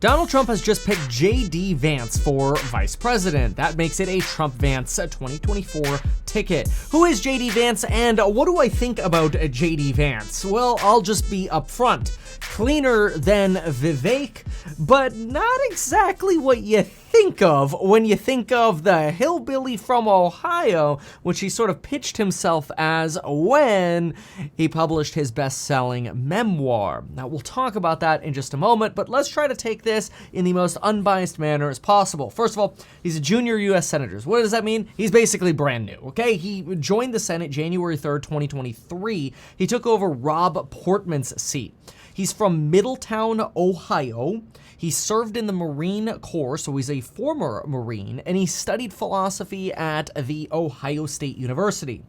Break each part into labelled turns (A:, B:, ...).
A: Donald Trump has just picked J.D. Vance for vice president. That makes it a Trump-Vance 2024 ticket. Who is J.D. Vance, and what do I think about J.D. Vance? Well, I'll just be upfront. Cleaner than Vivek, but not exactly what you think of when you think of the hillbilly from Ohio, which he sort of pitched himself as when he published his best-selling memoir. Now, we'll talk about that in just a moment, but let's try to take this in the most unbiased manner as possible. First of all, he's a junior U.S. senator. What does that mean? He's basically brand new, okay? He joined the Senate January 3rd, 2023. He took over Rob Portman's seat. He's from Middletown, Ohio. He served in the Marine Corps, so he's a former Marine, and he studied philosophy at the Ohio State University.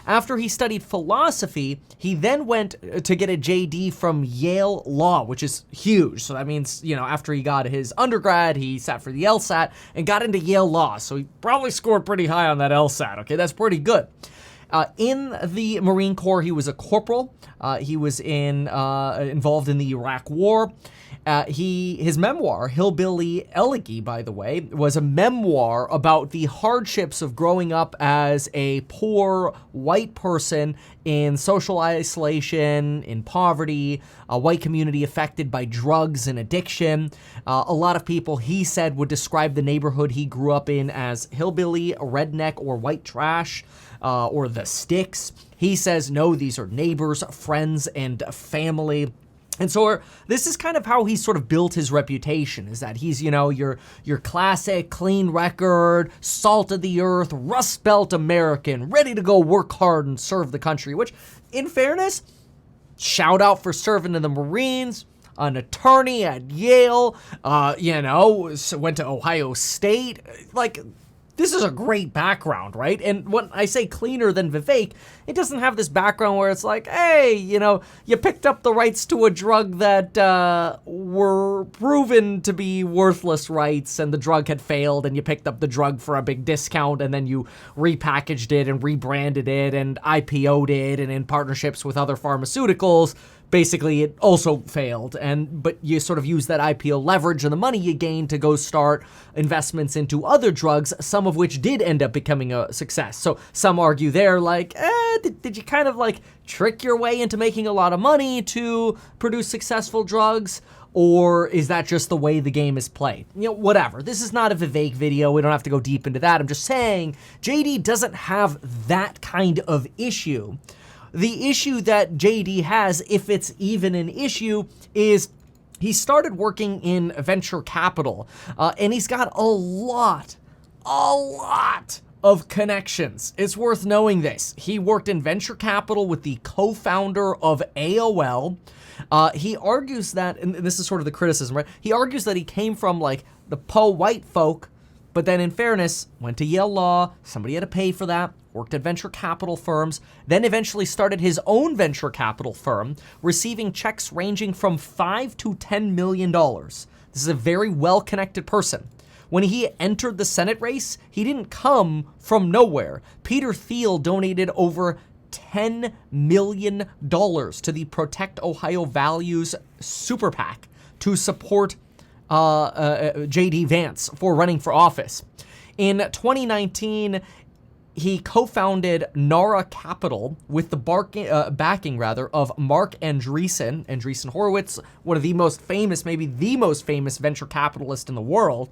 A: After he studied philosophy, he then went to get a JD from Yale Law, which is huge. So that means, after he got his undergrad, he sat for the LSAT and got into Yale Law. So he probably scored pretty high on that LSAT, okay? That's pretty good. In the Marine Corps, he was a corporal. He was involved in the Iraq War. His memoir, Hillbilly Elegy, by the way, was a memoir about the hardships of growing up as a poor white person in social isolation, in poverty, a white community affected by drugs and addiction. A lot of people, he said, would describe the neighborhood he grew up in as hillbilly, redneck, or white trash. Or the sticks. He says, no, these are neighbors, friends, and family. And so this is kind of how he sort of built his reputation, is that he's, your classic, clean record, salt of the earth, Rust Belt American, ready to go work hard and serve the country, which, in fairness, shout out for serving in the Marines, an attorney at Yale, went to Ohio State, this is a great background, right? And when I say cleaner than Vivek, it doesn't have this background where it's like, hey, you picked up the rights to a drug that were proven to be worthless rights and the drug had failed and you picked up the drug for a big discount and then you repackaged it and rebranded it and IPO'd it and in partnerships with other pharmaceuticals. Basically, it also failed, but you sort of use that IPO leverage and the money you gained to go start investments into other drugs, some of which did end up becoming a success. So some argue there, did you kind of trick your way into making a lot of money to produce successful drugs? Or is that just the way the game is played? Whatever. This is not a Vivek video. We don't have to go deep into that. I'm just saying JD doesn't have that kind of issue. The issue that JD has, if it's even an issue, is he started working in venture capital, and he's got a lot of connections. It's worth knowing this. He worked in venture capital with the co-founder of AOL. He argues that, and this is sort of the criticism, right? He argues that he came from the po white folk, but then in fairness, went to Yale Law, somebody had to pay for that, worked at venture capital firms, then eventually started his own venture capital firm, receiving checks ranging from $5 to $10 million. This is a very well-connected person. When he entered the Senate race, he didn't come from nowhere. Peter Thiel donated over $10 million to the Protect Ohio Values super PAC to support J.D. Vance for running for office. In 2019, he co-founded Nara Capital with the backing of Mark Andreessen Horowitz, one of the most famous, maybe the most famous venture capitalist in the world,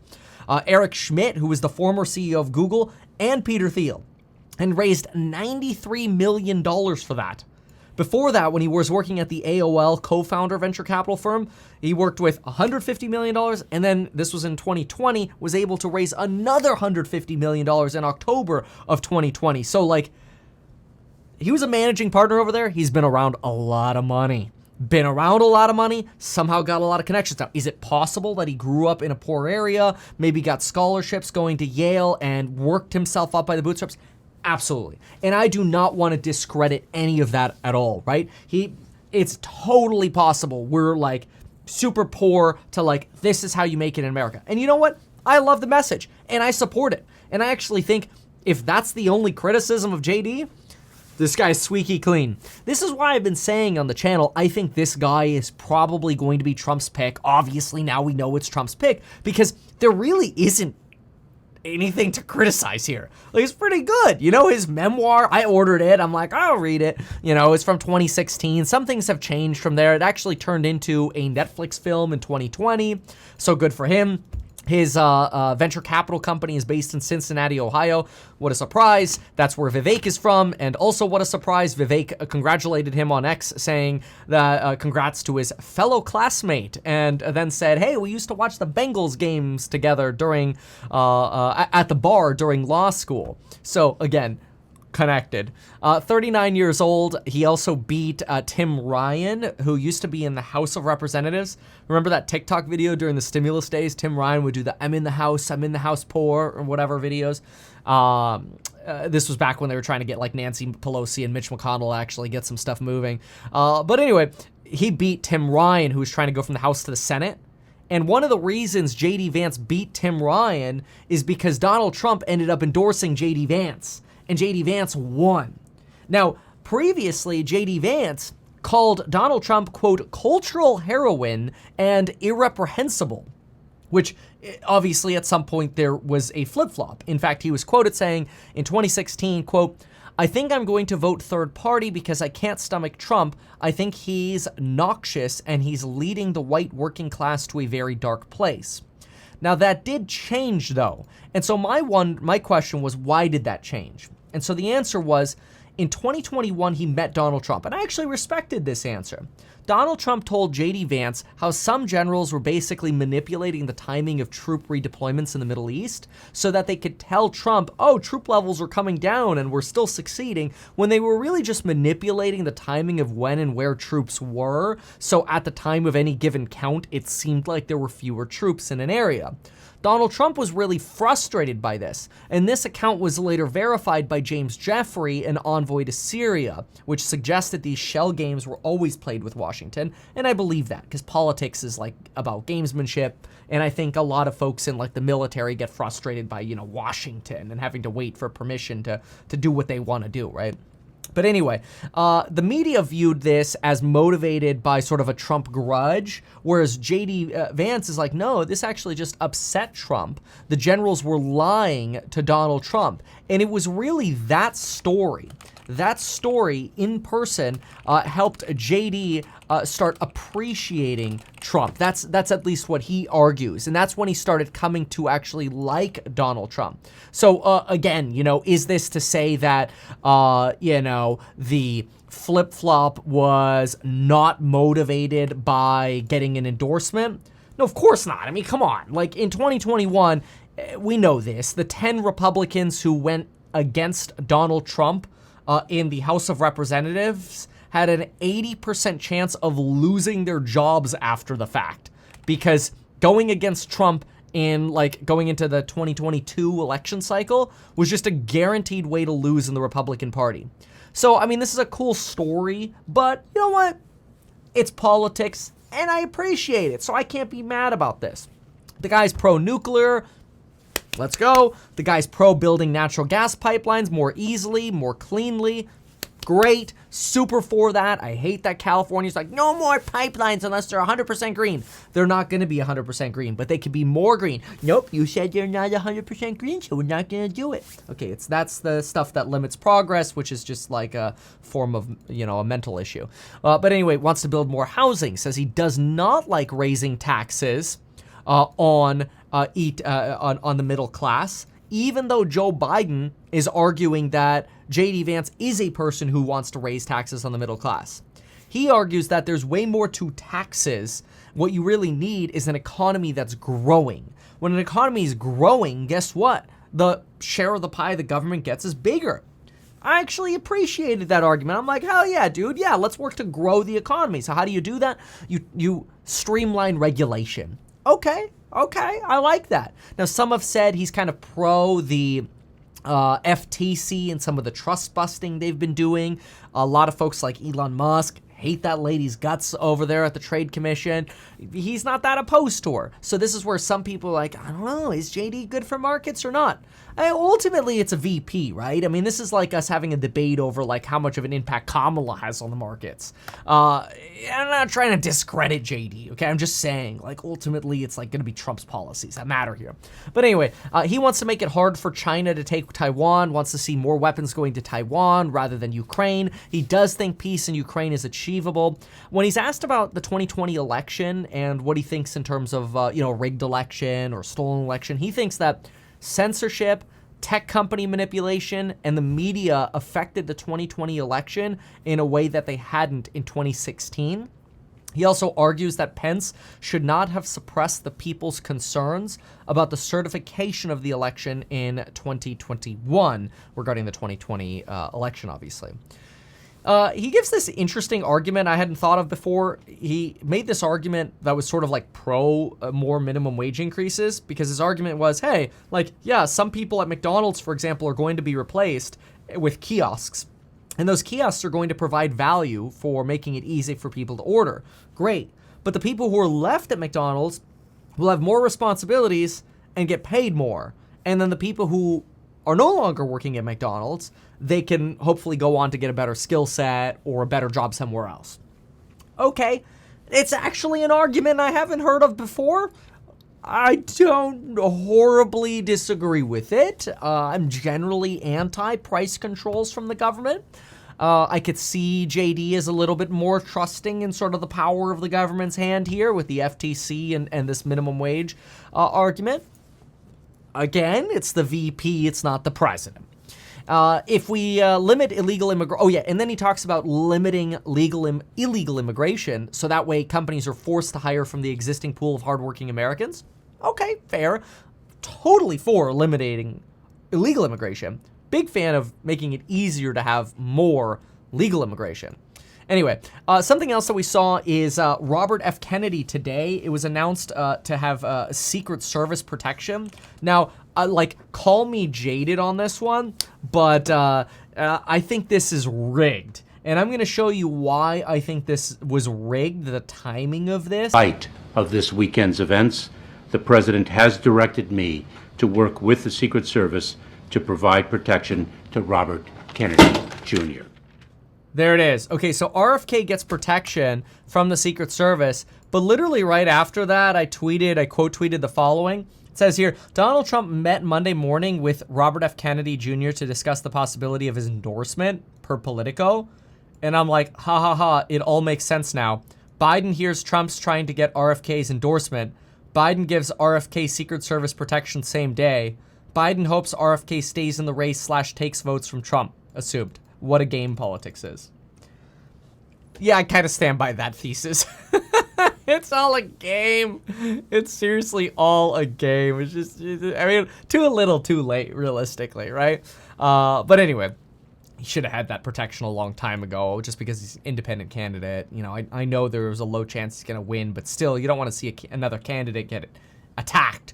A: Eric Schmidt, who was the former CEO of Google, and Peter Thiel, and raised $93 million for that. Before that, when he was working at the AOL co-founder venture capital firm, he worked with $150 million, and then this was in 2020, was able to raise another $150 million in October of 2020. So, he was a managing partner over there. He's been around a lot of money. Somehow got a lot of connections. Now, is it possible that he grew up in a poor area, maybe got scholarships going to Yale, and worked himself up by the bootstraps? Absolutely. And I do not want to discredit any of that at all, right? It's totally possible we're super poor to this is how you make it in America. And you know what? I love the message and I support it. And I actually think if that's the only criticism of JD, This guy's squeaky clean. This is why I've been saying on the channel, I think this guy is probably going to be Trump's pick. Obviously, now we know it's Trump's pick because there really isn't anything to criticize here. Like, it's pretty good. You know, his memoir, I ordered it. I'm like, I'll read it. You know, it's from 2016. Some things have changed from there. It actually turned into a Netflix film in 2020. So good for him. His venture capital company is based in Cincinnati, Ohio. What a surprise. That's where Vivek is from. And also what a surprise, Vivek congratulated him on X, saying that congrats to his fellow classmate, and then said, hey, we used to watch the Bengals games together during at the bar during law school. So again, connected. 39 years old. He also beat Tim Ryan, who used to be in the House of Representatives. Remember that TikTok video during the stimulus days? Tim Ryan would do the I'm in the house poor, or whatever videos. This was back when they were trying to get like Nancy Pelosi and Mitch McConnell to actually get some stuff moving. But anyway, he beat Tim Ryan, who was trying to go from the House to the Senate. And one of the reasons J.D. Vance beat Tim Ryan is because Donald Trump ended up endorsing J.D. Vance. And J.D. Vance won. Now, previously, J.D. Vance called Donald Trump, quote, cultural heroin and irreprehensible, which obviously at some point there was a flip-flop. In fact, he was quoted saying in 2016, quote, I think I'm going to vote third party because I can't stomach Trump. I think he's noxious and he's leading the white working class to a very dark place. Now that did change though. And so my question was, why did that change? And so the answer was, in 2021, he met Donald Trump. And I actually respected this answer. Donald Trump told J.D. Vance how some generals were basically manipulating the timing of troop redeployments in the Middle East so that they could tell Trump, oh, troop levels are coming down and we're still succeeding, when they were really just manipulating the timing of when and where troops were. So at the time of any given count, it seemed like there were fewer troops in an area. Donald Trump was really frustrated by this, and this account was later verified by James Jeffrey, an envoy to Syria, which suggested these shell games were always played with Washington, and I believe that, because politics is like about gamesmanship, and I think a lot of folks in like the military get frustrated by, you know, Washington and having to wait for permission to do what they want to do, right? But anyway, the media viewed this as motivated by sort of a Trump grudge, whereas J.D. Vance is like, no, this actually just upset Trump. The generals were lying to Donald Trump. And it was really that story in person helped J.D. Start appreciating Trump. That's at least what he argues. And that's when he started coming to actually like Donald Trump. So again, you know, is this to say that, you know, the flip-flop was not motivated by getting an endorsement? No, of course not. I mean, come on. Like in 2021, we know this. The 10 Republicans who went against Donald Trump in the House of Representatives had an 80% chance of losing their jobs after the fact, because going against Trump in like going into the 2022 election cycle was just a guaranteed way to lose in the Republican Party. So, I mean, this is a cool story, but you know what? It's politics, and I appreciate it, so I can't be mad about this. The guy's pro-nuclear. Let's go. The guy's pro-building natural gas pipelines more easily, more cleanly. Great. Super for that. I hate that California's like, no more pipelines unless they're 100% green. They're not going to be 100% green, but they could be more green. Nope, you said they're not 100% green, so we're not going to do it. Okay, that's the stuff that limits progress, which is just like a form of, you know, a mental issue. But anyway, wants to build more housing. Says he does not like raising taxes on the middle class, even though Joe Biden is arguing that J.D. Vance is a person who wants to raise taxes on the middle class. He argues that there's way more to taxes. What you really need is an economy that's growing. When an economy is growing, guess what? The share of the pie the government gets is bigger. I actually appreciated that argument. I'm like, hell yeah, dude. Yeah, let's work to grow the economy. So how do you do that? You streamline regulation. Okay, I like that. Now, some have said he's kind of pro the FTC and some of the trust busting they've been doing. A lot of folks like Elon Musk hate that lady's guts over there at the Trade Commission. He's not that opposed to her. So this is where some people are like, I don't know, is JD good for markets or not? Ultimately, it's a VP, right? I mean, this is like us having a debate over like how much of an impact Kamala has on the markets. I'm not trying to discredit JD, okay? I'm just saying, like, ultimately, it's like going to be Trump's policies that matter here. But anyway, he wants to make it hard for China to take Taiwan, wants to see more weapons going to Taiwan rather than Ukraine. He does think peace in Ukraine is achievable. When he's asked about the 2020 election and what he thinks in terms of, rigged election or stolen election, he thinks that censorship, tech company manipulation, and the media affected the 2020 election in a way that they hadn't in 2016. He also argues that Pence should not have suppressed the people's concerns about the certification of the election in 2021 regarding the 2020 election, obviously. He gives this interesting argument I hadn't thought of before. He made this argument that was sort of like pro more minimum wage increases, because his argument was, hey, like, yeah, some people at McDonald's, for example, are going to be replaced with kiosks. And those kiosks are going to provide value for making it easy for people to order. Great. But the people who are left at McDonald's will have more responsibilities and get paid more. And then the people who are no longer working at McDonald's, they can hopefully go on to get a better skill set or a better job somewhere else. Okay, it's actually an argument I haven't heard of before. I don't horribly disagree with it. I'm generally anti-price controls from the government. I could see JD as a little bit more trusting in sort of the power of the government's hand here with the FTC and this minimum wage argument. Again, it's the VP, it's not the president. If we limit illegal immigration, and then he talks about limiting illegal immigration, so that way companies are forced to hire from the existing pool of hardworking Americans. Okay, fair. Totally for eliminating illegal immigration. Big fan of making it easier to have more legal immigration. Anyway, something else that we saw is Robert F. Kennedy today. It was announced to have Secret Service protection. Now, call me jaded on this one, but I think this is rigged. And I'm going to show you why I think this was rigged, the timing of this.
B: In light of this weekend's events, the president has directed me to work with the Secret Service to provide protection to Robert Kennedy Jr.
A: There it is. Okay, so RFK gets protection from the Secret Service, but literally right after that, I quote tweeted the following. It says here, Donald Trump met Monday morning with Robert F. Kennedy Jr. to discuss the possibility of his endorsement per Politico. And I'm like, ha ha ha, it all makes sense now. Biden hears Trump's trying to get RFK's endorsement. Biden gives RFK Secret Service protection same day. Biden hopes RFK stays in the race / takes votes from Trump. Assumed. What a game politics is. Yeah, I kind of stand by that thesis. It's all a game. It's seriously all a game. It's just, I mean, too little, too late, realistically, right? But anyway, he should have had that protection a long time ago, just because he's an independent candidate. You know, I know there was a low chance he's going to win, but still, you don't want to see another candidate get attacked.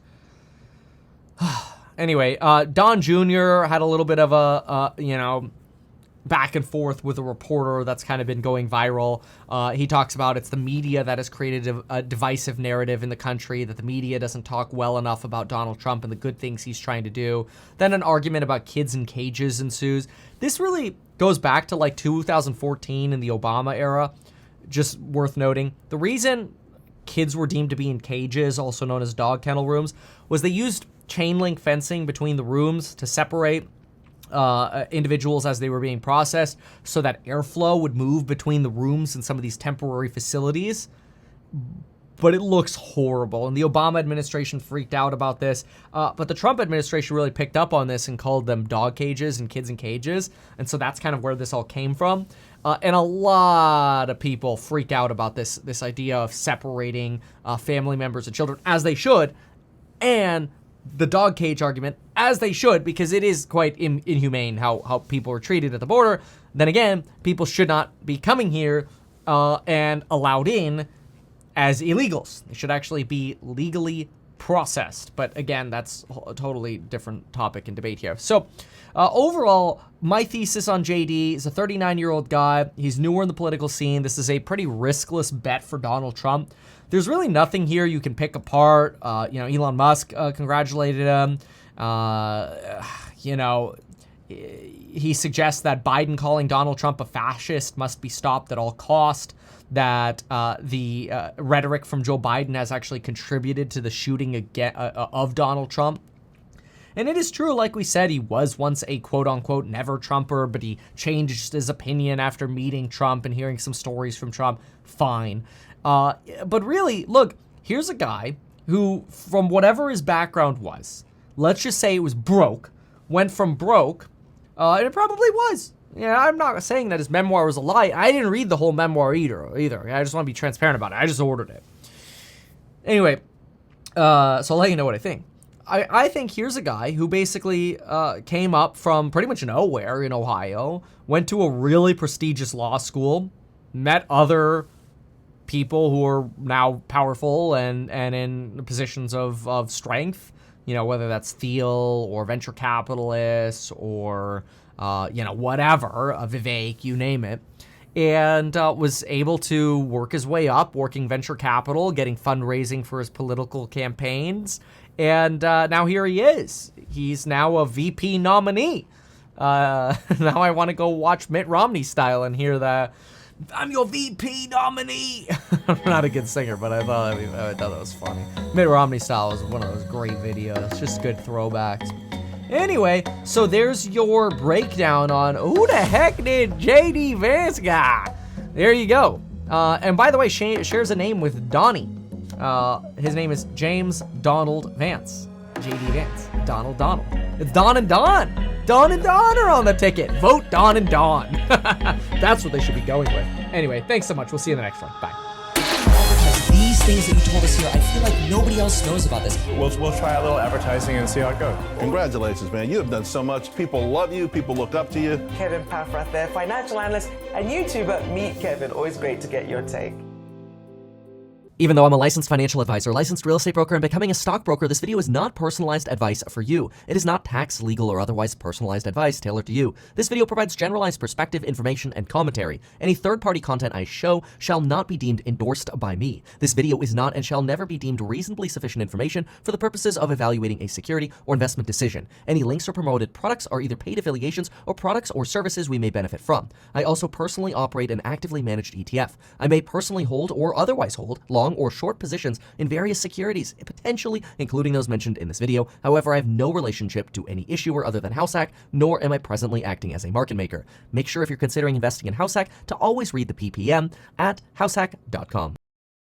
A: Anyway, Don Jr. had a little bit of a, back and forth with a reporter that's kind of been going viral. He talks about it's the media that has created a divisive narrative in the country, that the media doesn't talk well enough about Donald Trump and the good things he's trying to do. Then an argument about kids in cages ensues. This really goes back to like 2014 in the Obama era. Just worth noting. The reason kids were deemed to be in cages, also known as dog kennel rooms, was they used chain link fencing between the rooms to separate individuals as they were being processed so that airflow would move between the rooms in some of these temporary facilities. But it looks horrible. And the Obama administration freaked out about this. But the Trump administration really picked up on this and called them dog cages and kids in cages. And so that's kind of where this all came from. And a lot of people freak out about this idea of separating family members and children, as they should, and the dog cage argument, as they should, because it is quite inhumane how people are treated at the border. Then again, people should not be coming here and allowed in as illegals. They should actually be legally processed. But again, that's a totally different topic and debate here. So overall, my thesis on JD is a 39-year-old guy. He's newer in the political scene. This is a pretty riskless bet for Donald Trump. There's really nothing here you can pick apart. Elon Musk congratulated him. He suggests that Biden calling Donald Trump a fascist must be stopped at all cost, that the rhetoric from Joe Biden has actually contributed to the shooting of Donald Trump. And it is true, like we said, he was once a quote-unquote never-Trumper, but he changed his opinion after meeting Trump and hearing some stories from Trump. Fine. But really, look, here's a guy who, from whatever his background was, let's just say it was broke, went from broke, and it probably was. Yeah, I'm not saying that his memoir was a lie. I didn't read the whole memoir either. I just want to be transparent about it. I just ordered it. Anyway, so I'll let you know what I think. I think here's a guy who basically came up from pretty much nowhere in Ohio, went to a really prestigious law school, met other people who are now powerful and in positions of strength, whether that's Thiel or venture capitalists or, whatever, Vivek, you name it, and was able to work his way up, working venture capital, getting fundraising for his political campaigns. And now here he is. He's now a VP nominee. Now I want to go watch Mitt Romney style and hear the, "I'm your VP nominee." I'm not a good singer, but I thought that was funny. Mitt Romney style was one of those great videos. Just good throwbacks. Anyway, so there's your breakdown on who the heck did JD Vance guy. There you go. And by the way, shares a name with Donnie. His name is James Donald Vance. JD Vance. Donald. It's Don and Don. Don and Don are on the ticket. Vote Don and Don. That's what they should be going with. Anyway, thanks so much. We'll see you in the next one. Bye.
C: These things that you told us here, I feel like nobody else knows about this.
D: We'll try a little advertising and see how it goes.
E: Congratulations, man. You have done so much. People love you. People look up to you.
F: Kevin Paffrath there, financial analyst and YouTuber. Meet Kevin. Always great to get your take.
C: Even though I'm a licensed financial advisor, licensed real estate broker, and becoming a stockbroker, this video is not personalized advice for you. It is not tax, legal, or otherwise personalized advice tailored to you. This video provides generalized perspective, information, and commentary. Any third-party content I show shall not be deemed endorsed by me. This video is not and shall never be deemed reasonably sufficient information for the purposes of evaluating a security or investment decision. Any links or promoted products are either paid affiliations or products or services we may benefit from. I also personally operate an actively managed ETF. I may personally hold or otherwise hold long or short positions in various securities, potentially including those mentioned in this video. However, I have no relationship to any issuer other than HouseHack, nor am I presently acting as a market maker. Make sure if you're considering investing in HouseHack to always read the PPM at househack.com.